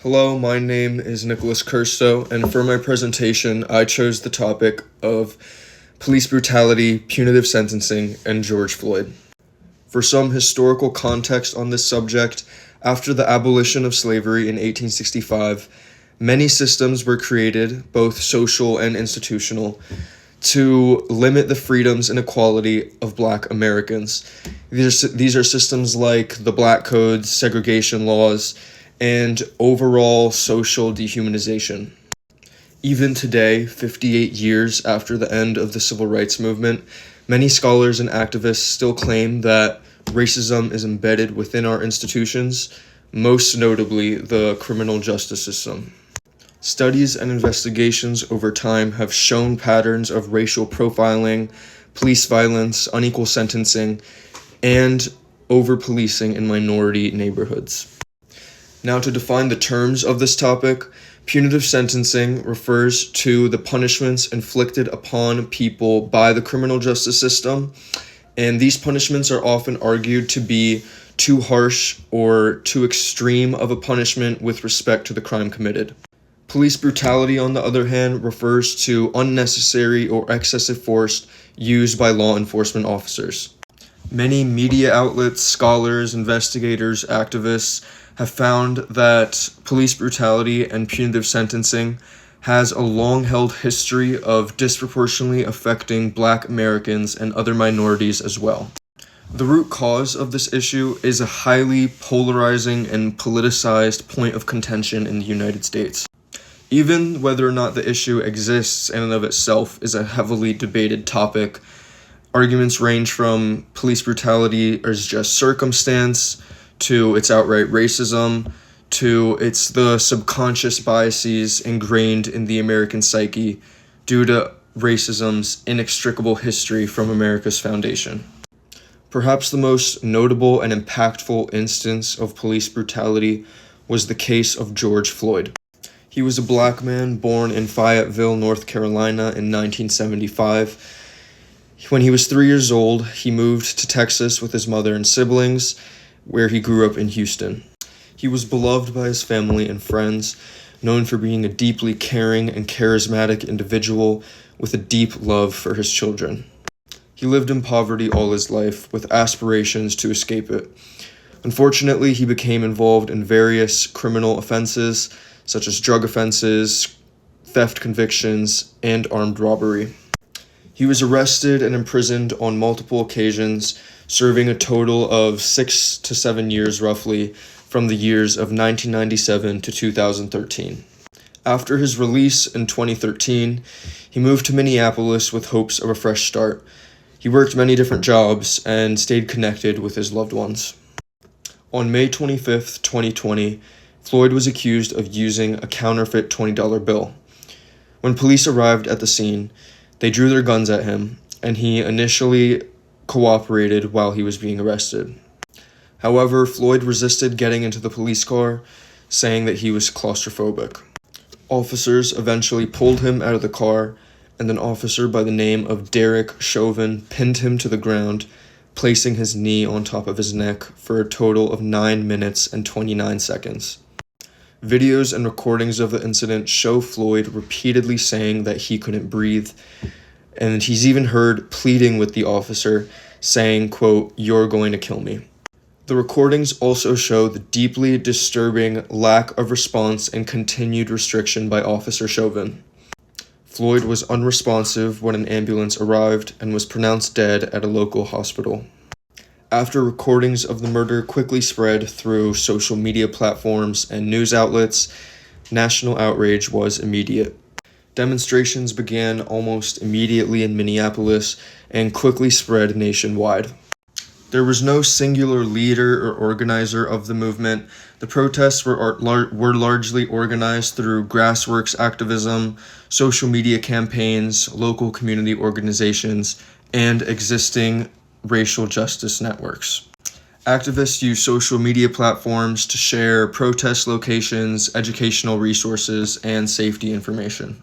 Hello, my name is Nicholas Kirsto, and for my presentation, I chose the topic of police brutality, punitive sentencing, and George Floyd. For some historical context on this subject, after the abolition of slavery in 1865, many systems were created, both social and institutional, to limit the freedoms and equality of Black Americans. These are systems like the Black Codes, segregation laws, and overall social dehumanization. Even today, 58 years after the end of the Civil Rights Movement, many scholars and activists still claim that racism is embedded within our institutions, most notably the criminal justice system. Studies and investigations over time have shown patterns of racial profiling, police violence, unequal sentencing, and over-policing in minority neighborhoods. Now, to define the terms of this topic, punitive sentencing refers to the punishments inflicted upon people by the criminal justice system, and these punishments are often argued to be too harsh or too extreme of a punishment with respect to the crime committed. Police brutality, on the other hand, refers to unnecessary or excessive force used by law enforcement officers. Many media outlets, scholars, investigators, activists have found that police brutality and punitive sentencing has a long-held history of disproportionately affecting Black Americans and other minorities as well. The root cause of this issue is a highly polarizing and politicized point of contention in the United States. Even whether or not the issue exists in and of itself is a heavily debated topic. Arguments range from police brutality is just circumstance, to its outright racism, to it's the subconscious biases ingrained in the American psyche due to racism's inextricable history from America's foundation. Perhaps the most notable and impactful instance of police brutality was the case of George Floyd. He was a Black man born in Fayetteville, North Carolina in 1975. When he was 3 years old, he moved to Texas with his mother and siblings, where he grew up in Houston. He was beloved by his family and friends, known for being a deeply caring and charismatic individual with a deep love for his children. He lived in poverty all his life, with aspirations to escape it. Unfortunately, he became involved in various criminal offenses, such as drug offenses, theft convictions, and armed robbery. He was arrested and imprisoned on multiple occasions, serving a total of 6 to 7 years roughly from the years of 1997 to 2013. After his release in 2013, he moved to Minneapolis with hopes of a fresh start. He worked many different jobs and stayed connected with his loved ones. On May 25, 2020, Floyd was accused of using a counterfeit $20 bill. When police arrived at the scene, they drew their guns at him, and he initially cooperated while he was being arrested. However, Floyd resisted getting into the police car, saying that he was claustrophobic. Officers eventually pulled him out of the car, and an officer by the name of Derek Chauvin pinned him to the ground, placing his knee on top of his neck for a total of 9 minutes and 29 seconds. Videos and recordings of the incident show Floyd repeatedly saying that he couldn't breathe, and he's even heard pleading with the officer, saying, quote, "You're going to kill me." The recordings also show the deeply disturbing lack of response and continued restriction by Officer Chauvin. Floyd was unresponsive when an ambulance arrived and was pronounced dead at a local hospital. After recordings of the murder quickly spread through social media platforms and news outlets, national outrage was immediate. Demonstrations began almost immediately in Minneapolis and quickly spread nationwide. There was no singular leader or organizer of the movement. The protests were largely organized through grassroots activism, social media campaigns, local community organizations, and existing racial justice networks. Activists use social media platforms to share protest locations, educational resources, and safety information.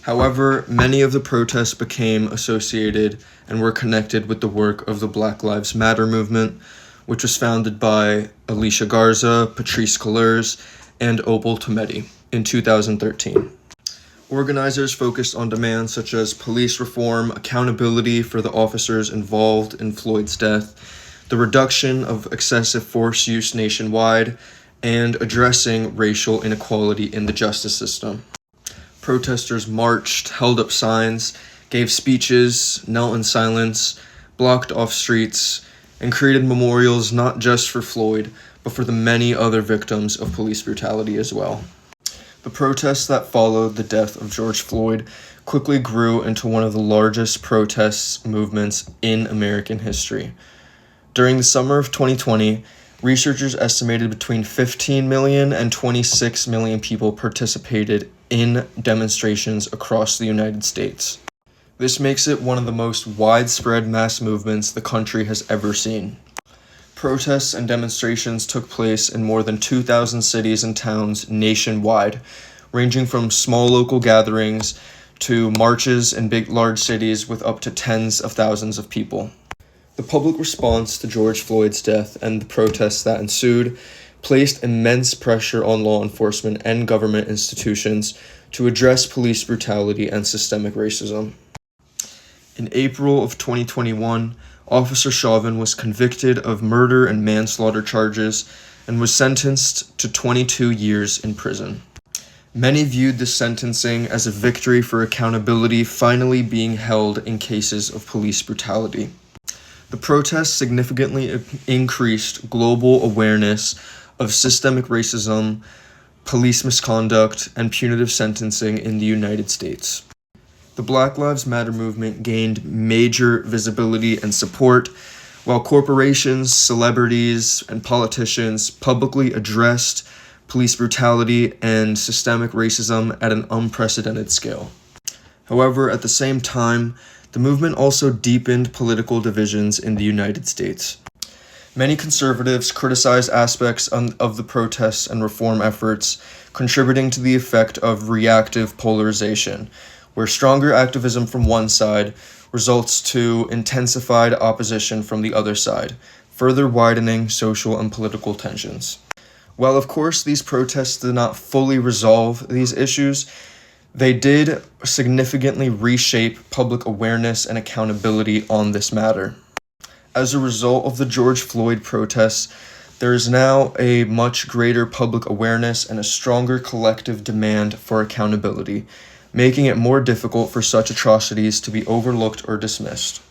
However, many of the protests became associated and were connected with the work of the Black Lives Matter movement, which was founded by Alicia Garza, Patrisse Cullors, and Opal Tometi in 2013. Organizers focused on demands such as police reform, accountability for the officers involved in Floyd's death, the reduction of excessive force use nationwide, and addressing racial inequality in the justice system. Protesters marched, held up signs, gave speeches, knelt in silence, blocked off streets, and created memorials not just for Floyd, but for the many other victims of police brutality as well. The protests that followed the death of George Floyd quickly grew into one of the largest protest movements in American history. During the summer of 2020, researchers estimated between 15 million and 26 million people participated in demonstrations across the United States. This makes it one of the most widespread mass movements the country has ever seen. Protests and demonstrations took place in more than 2,000 cities and towns nationwide, ranging from small local gatherings to marches in large cities with up to tens of thousands of people. The public response to George Floyd's death and the protests that ensued placed immense pressure on law enforcement and government institutions to address police brutality and systemic racism. In April of 2021, Officer Chauvin was convicted of murder and manslaughter charges and was sentenced to 22 years in prison. Many viewed this sentencing as a victory for accountability finally being held in cases of police brutality. The protests significantly increased global awareness of systemic racism, police misconduct, and punitive sentencing in the United States. The Black Lives Matter movement gained major visibility and support, while corporations, celebrities, and politicians publicly addressed police brutality and systemic racism at an unprecedented scale. However, at the same time, the movement also deepened political divisions in the United States. Many conservatives criticized aspects of the protests and reform efforts, contributing to the effect of reactive polarization, where stronger activism from one side results to intensified opposition from the other side, further widening social and political tensions. While, of course, these protests did not fully resolve these issues, they did significantly reshape public awareness and accountability on this matter. As a result of the George Floyd protests, there is now a much greater public awareness and a stronger collective demand for accountability, making it more difficult for such atrocities to be overlooked or dismissed.